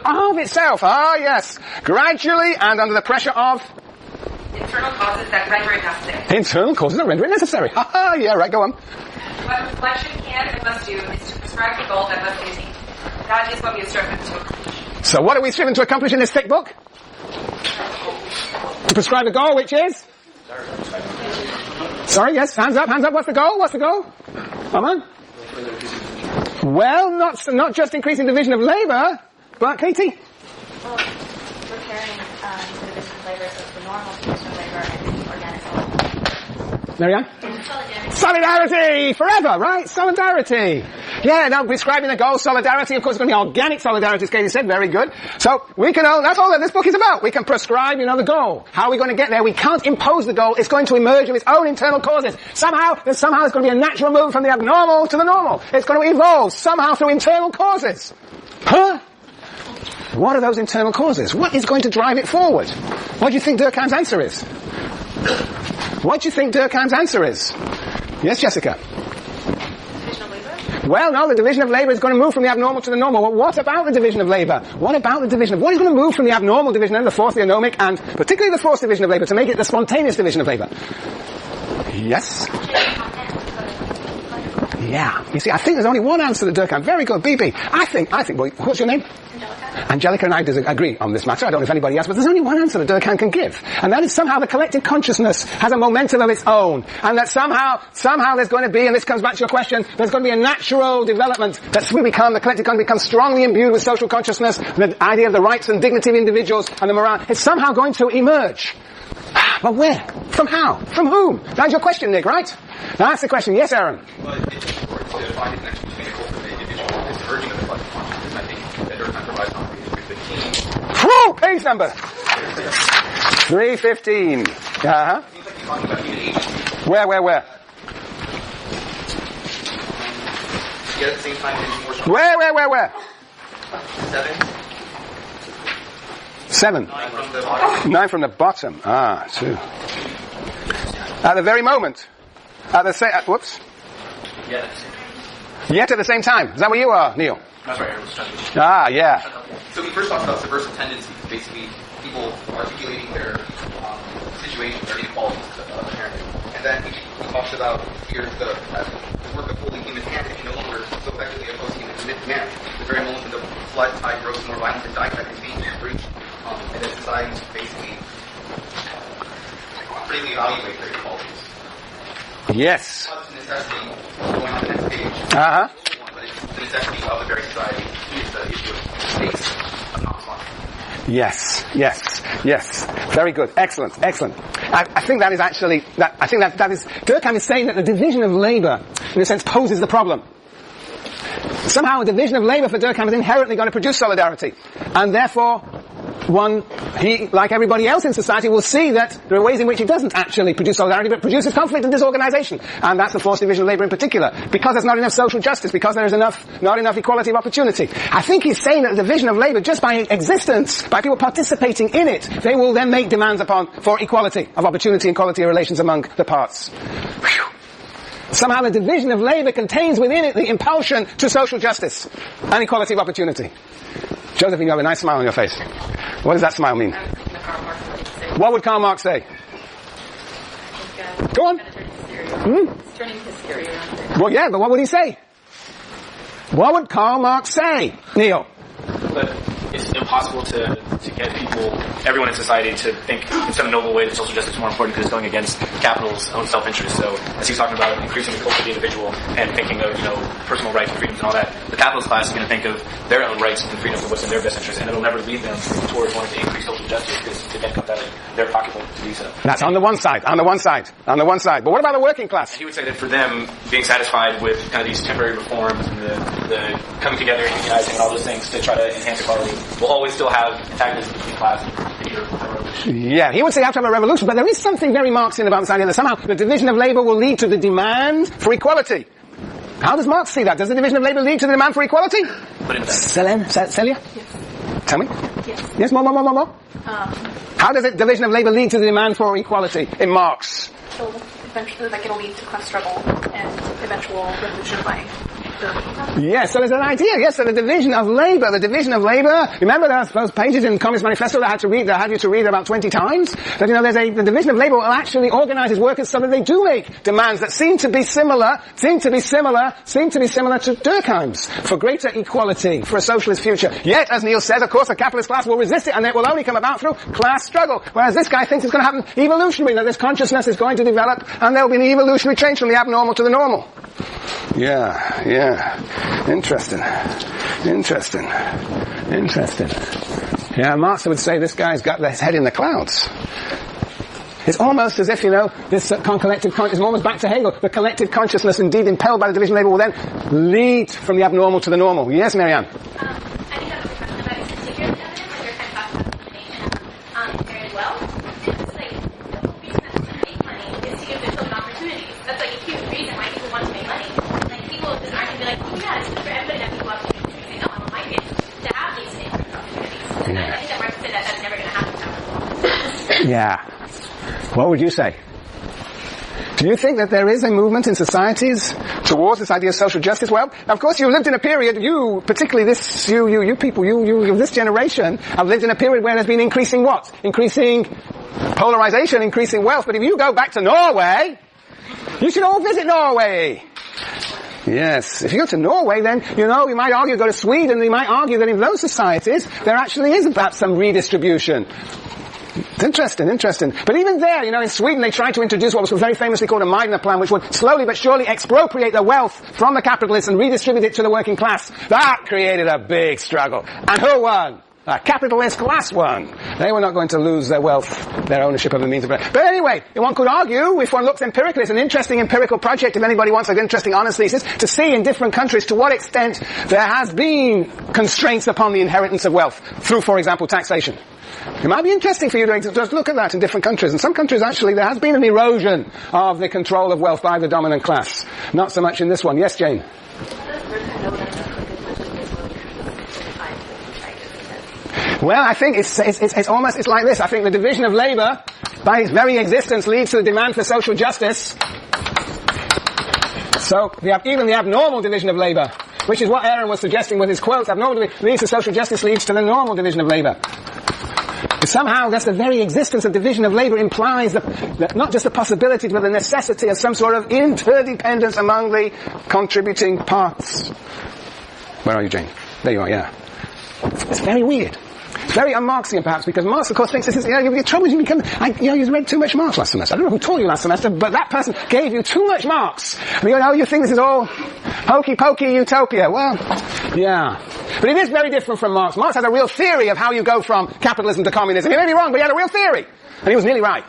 of itself. Ah, yes. Gradually and under the pressure of internal causes that render it necessary. internal causes that render it necessary. Ah, yeah, right, go on. What reflection can and must do is to prescribe the goal that must be attained. That is what we have striven to accomplish. So what are we striven to accomplish in this thick book? To prescribe a goal, which is? Sorry, yes, hands up. What's the goal? Come on. Well, not just increasing division of labour, but Katie? Well, repairing the division of labour, so the normal division of labour and organic solidarity. Marianne? Solidarity! Forever, right? Solidarity. Yeah, now prescribing the goal, solidarity, of course, it's going to be organic solidarity, as Katie said, very good. So, that's all that this book is about. We can prescribe, the goal. How are we going to get there? We can't impose the goal. It's going to emerge of its own internal causes. Somehow there's going to be a natural move from the abnormal to the normal. It's going to evolve somehow through internal causes. Huh? What are those internal causes? What is going to drive it forward? What do you think Durkheim's answer is? What do you think Durkheim's answer is? Yes, Jessica? Division of labour? Well, no, the division of labour is going to move from the abnormal to the normal. Well, what about the division of labour? What is going to move from the abnormal division and the fourth, the anomic, and particularly the fourth division of labour to make it the spontaneous division of labour? Yes? Yeah. You see, I think there's only one answer to Durkheim. Very good, BB. I think, well, what's your name? Angelica and I agree on this matter. I don't know if anybody else, but there's only one answer that Durkheim can give. And that is somehow the collective consciousness has a momentum of its own. And that somehow there's going to be, and this comes back to your question, there's going to be a natural development that we become, the collective consciousness becomes strongly imbued with social consciousness, the idea of the rights and dignity of individuals and the morale. It's somehow going to emerge. But where? From how? From whom? That's your question, Nick, right? Now that's the question. Yes, Aaron? Well, it's important to find a connection between the culture and the individual and this urging of the collective consciousness. I think that Durkheim provides on page 315. Whew, page number 315. It seems like he's talking about human agency. Where? Yet at the same time, it's more strong. Where? 7. 9 from the bottom. 9 from the bottom. 2. At the very moment. Whoops. Yeah. Yet at the same time. Is that where you are, Neil? That's right. I was trying to... Yeah. So he first talks about subversive tendencies, basically people articulating their situation, their inequalities, apparently. And then he talks about here's the work of holding human hand is no longer so effectively opposed to human man. The very moment when the flood tide grows more violent and dialectic is being breached, and that societies basically critically evaluate their inequalities. Yes. It's the necessity, going on the next page, but it's the necessity of the very society is the issue of space of non-response. Yes. Very good. Excellent. I think that is actually, that is, Durkheim is saying that the division of labour, in a sense, poses the problem. Somehow a division of labour for Durkheim is inherently going to produce solidarity. And therefore, he, like everybody else in society, will see that there are ways in which it doesn't actually produce solidarity, but produces conflict and disorganization. And that's the fourth division of labour in particular. Because there's not enough social justice, because there is not enough equality of opportunity. I think he's saying that the division of labour, just by existence, by people participating in it, they will then make demands for equality of opportunity and quality of relations among the parts. Whew. Somehow the division of labour contains within it the impulsion to social justice and equality of opportunity. Josephine, you have a nice smile on your face. What does that smile mean? What would Karl Marx say? Go on. Turning hysteria around. Well, yeah, but what would he say? What would Karl Marx say, Neil? But it's impossible to get everyone in society to think in some noble way that social justice is more important because it's going against capital's own self-interest. So, as he's talking about increasing the culture of the individual and thinking of, personal rights and freedoms and all that, the capitalist class is going to think of their own rights and freedoms and what's in their best interest, and it'll never lead them towards wanting to increase social justice because it then comes out of their pocketbook to do so. That's on the one side. But what about the working class? And he would say that for them, being satisfied with kind of these temporary reforms and the coming together and unionizing and all those things to try to enhance equality, will always still have antagonism between class and figure of a revolution. Yeah, he would say you have to have a revolution, but there is something very Marxian about this idea that somehow the division of labour will lead to the demand for equality. How does Marx see that? Does the division of labour lead to the demand for equality? But in fact, Celia? Yes. Tell me. Yes. Yes, more. How does the division of labour lead to the demand for equality in Marx? So eventually, it'll lead to class struggle and eventual revolution by Yes, so there's an idea, yes, so the division of labor, remember those pages in Communist Manifesto that I had you to read about 20 times? That, the division of labor will actually organize its workers so that they do make demands that seem to be similar to Durkheim's, for greater equality, for a socialist future. Yet, as Neil says, of course, the capitalist class will resist it, and it will only come about through class struggle. Whereas this guy thinks it's going to happen evolutionary, that this consciousness is going to develop, and there will be an evolutionary change from the abnormal to the normal. Yeah. Interesting. Yeah, Marx would say this guy's got his head in the clouds. It's almost as if, this collective consciousness is almost back to Hegel. The collective consciousness, indeed impelled by the division of labor, will then lead from the abnormal to the normal. Yes, Marianne? I think that was a question about particularly evidence, when you're kind of talking about elimination of inherited wealth. It's like, the whole reason that people make money is to give their children opportunities. That's like a huge reason why people want to make money. Like, people just aren't going to be like, yeah, it's good for everybody to have people opportunities. They know, I want my kids to have these same opportunities. And I think that Marx said that that's never going to happen. Yeah. What would you say? Do you think that there is a movement in societies towards this idea of social justice? Well, of course, you lived in a period, you people, you of this generation, have lived in a period where there's been increasing what? Increasing polarization, increasing wealth. But if you go back to Norway, you should all visit Norway. Yes. If you go to Norway, then, you might argue, go to Sweden, you might argue that in those societies, there actually is perhaps some redistribution. It's interesting. But even there, in Sweden, they tried to introduce what was very famously called a Meidner plan, which would slowly but surely expropriate the wealth from the capitalists and redistribute it to the working class. That created a big struggle. And who won? The capitalist class won. They were not going to lose their wealth, their ownership of the means of production. But anyway, one could argue, if one looks empirically, it's an interesting empirical project, if anybody wants an interesting honest thesis, to see in different countries to what extent there has been constraints upon the inheritance of wealth through, for example, taxation. It might be interesting for you to just look at that in different countries. In some countries, actually, there has been an erosion of the control of wealth by the dominant class. Not so much in this one. Yes, Jane? Well, I think it's like this. I think the division of labor, by its very existence, leads to the demand for social justice. So, even the abnormal division of labor, which is what Aaron was suggesting with his quote, abnormal leads to social justice, leads to the normal division of labor. Somehow, that's the very existence of division of labor implies that not just the possibility, but the necessity of some sort of interdependence among the contributing parts. Where are you, Jane? There you are, yeah. It's very weird. It's very un-Marxian, perhaps, because Marx, of course, thinks this is, your trouble is you read too much Marx last semester. I don't know who taught you last semester, but that person gave you too much Marx. You think this is all hokey-pokey utopia. Well, yeah. But it is very different from Marx. Marx has a real theory of how you go from capitalism to communism. He may be wrong, but he had a real theory. And he was nearly right.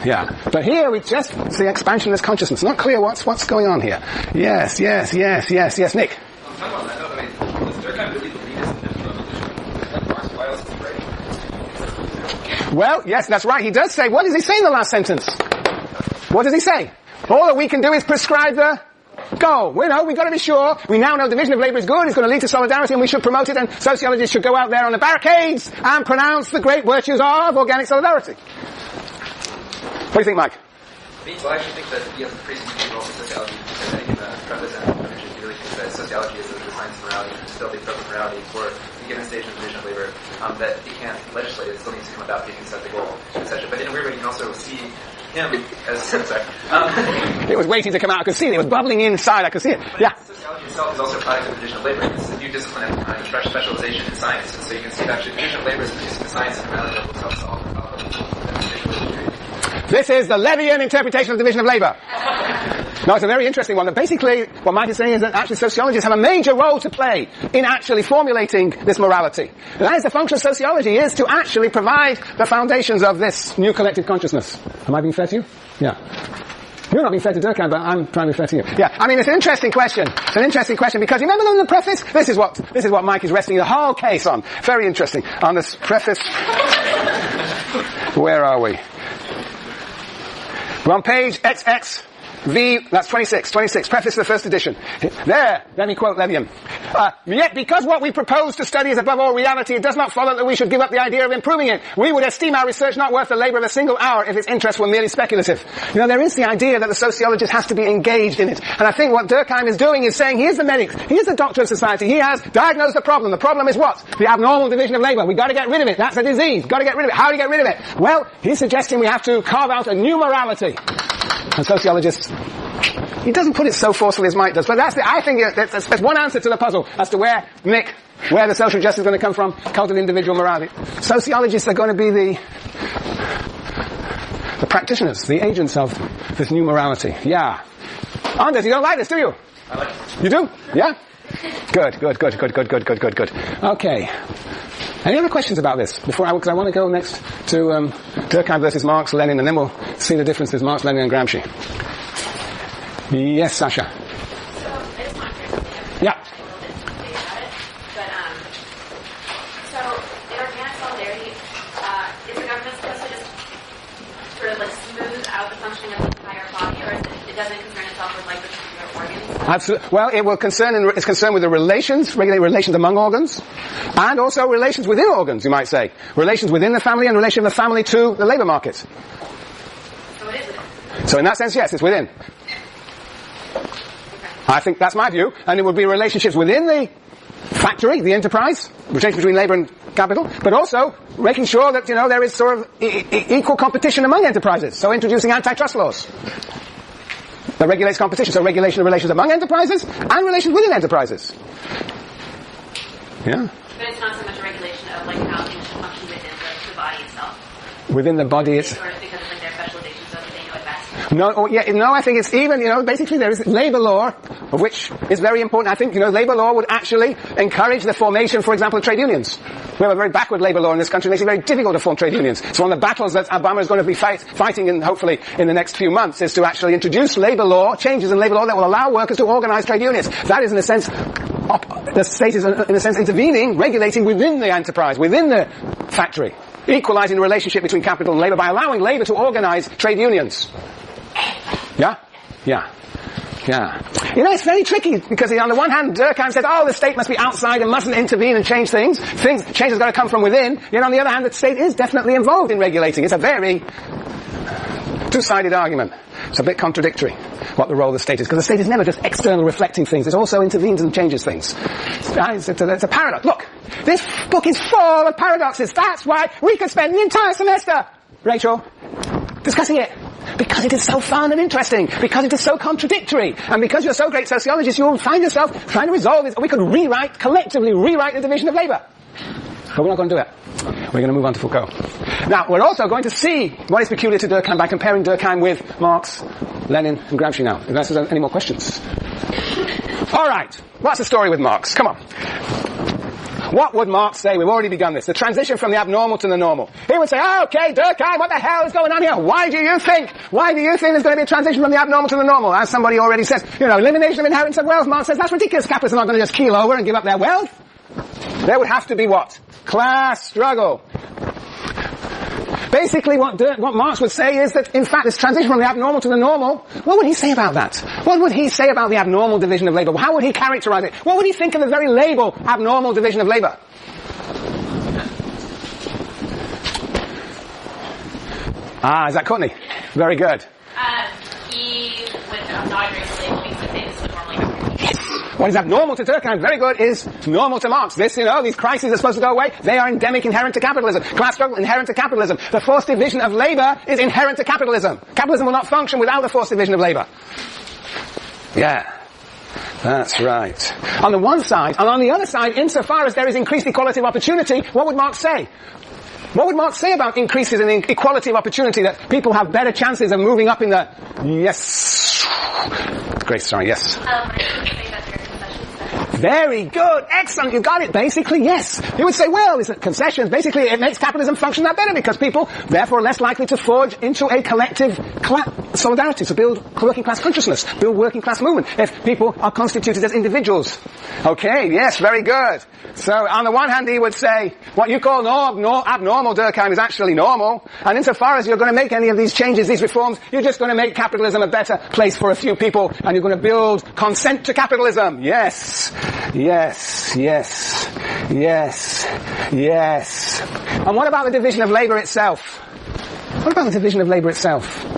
Yeah. But here we just see expansionist consciousness. Not clear what's going on here. Yes, Nick. Well, yes, that's right. He does say, what does he say in the last sentence? What does he say? All that we can do is prescribe the goal. We've got to be sure. We now know division of labor is good, it's going to lead to solidarity, and we should promote it, and sociologists should go out there on the barricades and pronounce the great virtues of organic solidarity. What do you think, Mike? Well, I actually think that you have a pretty significant role for sociology, because I think in the preface and mentioned, you really think that sociology is the science of morality, and still the approach of morality for a given stage of division of labor, that it can't legislate, it still needs to come about, it can set the goal, etc. But in a weird way, you can also see him as, sorry. It was waiting to come out, I could see it, it was bubbling inside, I could see it. But yeah. Sociology itself is also a product of division of labor. It's a new discipline and specialization in science, and so you can see that actually division of labor is producing the science and morality that will help solve the problem of This is the Levian interpretation of division of labor. No, it's a very interesting one. But basically, what Mike is saying is that actually sociologists have a major role to play in actually formulating this morality. And that is the function of sociology, is to actually provide the foundations of this new collective consciousness. Am I being fair to you? Yeah. You're not being fair to Durkheim, but I'm trying to be fair to you. Yeah, I mean, it's an interesting question. It's an interesting question because remember in the preface? This is what Mike is resting the whole case on. Very interesting. On this preface. Where are we? We're on page XXV, that's 26, preface to the first edition. There, let me quote Levian. Yet, because what we propose to study is above all reality, it does not follow that we should give up the idea of improving it. We would esteem our research not worth the labor of a single hour if its interests were merely speculative. You know, there is the idea that the sociologist has to be engaged in it. And I think what Durkheim is doing is saying, here's the medic, here's the doctor of society, he has diagnosed the problem. The problem is what? The abnormal division of labor. We've got to get rid of it. That's a disease. Got to get rid of it. How do you get rid of it? Well, he's suggesting we have to carve out a new morality. And sociologists, he doesn't put it so forcefully as Mike does, but I think that's one answer to the puzzle as to where the social justice is going to come from, cult of individual morality. Sociologists are going to be the practitioners, the agents of this new morality. Yeah. Anders, you don't like this, do you? I like it. You do? Yeah? Good. Okay. Any other questions about this? Because I want to go next to Durkheim versus Marx, Lenin, and then we'll see the differences Marx, Lenin, and Gramsci. Yes, Sasha. So I just want to Yeah. a little bit about it. But so in organic solidarity, is the government supposed to just sort of like smooth out the functioning of the entire body, or it doesn't concern itself with like the particular organs? Absolutely. Well, it's concerned with the relations, regulate relations among organs, and also relations within organs, you might say. Relations within the family and relation of the family to the labor market. So it is within. So in that sense, yes, it's within. I think that's my view, and it would be relationships within the factory, the enterprise, relations between labor and capital, but also making sure that, there is sort of equal competition among enterprises. So introducing antitrust laws that regulates competition. So regulation of relations among enterprises and relations within enterprises. Yeah. But it's not so much a regulation of like how things should function within the body itself. Within the body, it's Sort of because it's like their specialization, so that they know it best. No, I think it's even, basically there is labor law, which is very important. I think, labor law would actually encourage the formation, for example, of trade unions. We have a very backward labor law in this country. It makes it very difficult to form trade unions. So one of the battles that Obama is going to be fighting in, hopefully, in the next few months is to actually introduce labor law, changes in labor law that will allow workers to organize trade unions. That is, in a sense, the state is, in a sense, intervening, regulating within the enterprise, within the factory, equalizing the relationship between capital and labor by allowing labor to organize trade unions. Yeah? It's very tricky because on the one hand, Durkheim says, the state must be outside and mustn't intervene and change things. Change has got to come from within. Yet on the other hand, the state is definitely involved in regulating. It's a very two-sided argument. It's a bit contradictory what the role of the state is, because the state is never just external reflecting things. It also intervenes and changes things. It's a paradox. Look, this book is full of paradoxes. That's why we could spend the entire semester, Rachel, discussing it. Because it is so fun and interesting. Because it is so contradictory. And because you're so great sociologists, you'll find yourself trying to resolve this. We could collectively rewrite the division of labor. But we're not going to do it. We're going to move on to Foucault. Now, we're also going to see what is peculiar to Durkheim by comparing Durkheim with Marx, Lenin, and Gramsci now. Unless there's any more questions. All right. What's the story with Marx? Come on. What would Marx say? We've already begun this. The transition from the abnormal to the normal. He would say, okay, Durkheim, what the hell is going on here? Why do you think there's going to be a transition from the abnormal to the normal? As somebody already says, elimination of inheritance of wealth. Marx says, that's ridiculous. Capitalists are not going to just keel over and give up their wealth. There would have to be what? Class struggle. Basically, what Marx would say is that, in fact, this transition from the abnormal to the normal, what would he say about that? What would he say about the abnormal division of labor? How would he characterize it? What would he think of the very label, abnormal division of labor? Is that Courtney? Very good. He would not agree with the label because this would normally happen. What is abnormal to Durkheim, very good, is normal to Marx. These crises are supposed to go away. They are endemic, inherent to capitalism. Class struggle, inherent to capitalism. The forced division of labor is inherent to capitalism. Capitalism will not function without the forced division of labor. Yeah. That's right. On the one side, and on the other side, insofar as there is increased equality of opportunity, what would Marx say? What would Marx say about increases in equality of opportunity, that people have better chances of moving up in the... Yes. Grace, sorry, yes. Very good. Excellent. You got it. Basically, yes. He would say, well, it's concessions. Basically, it makes capitalism function that better because people, therefore, are less likely to forge into a collective solidarity, to build working class consciousness, build working class movement, if people are constituted as individuals. Okay, yes, very good. So, on the one hand, he would say, what you call abnormal, Durkheim, is actually normal. And insofar as you're going to make any of these changes, these reforms, you're just going to make capitalism a better place for a few people, and you're going to build consent to capitalism. Yes. Yes, yes, yes, yes. And what about the division of labour itself? What about the division of labour itself?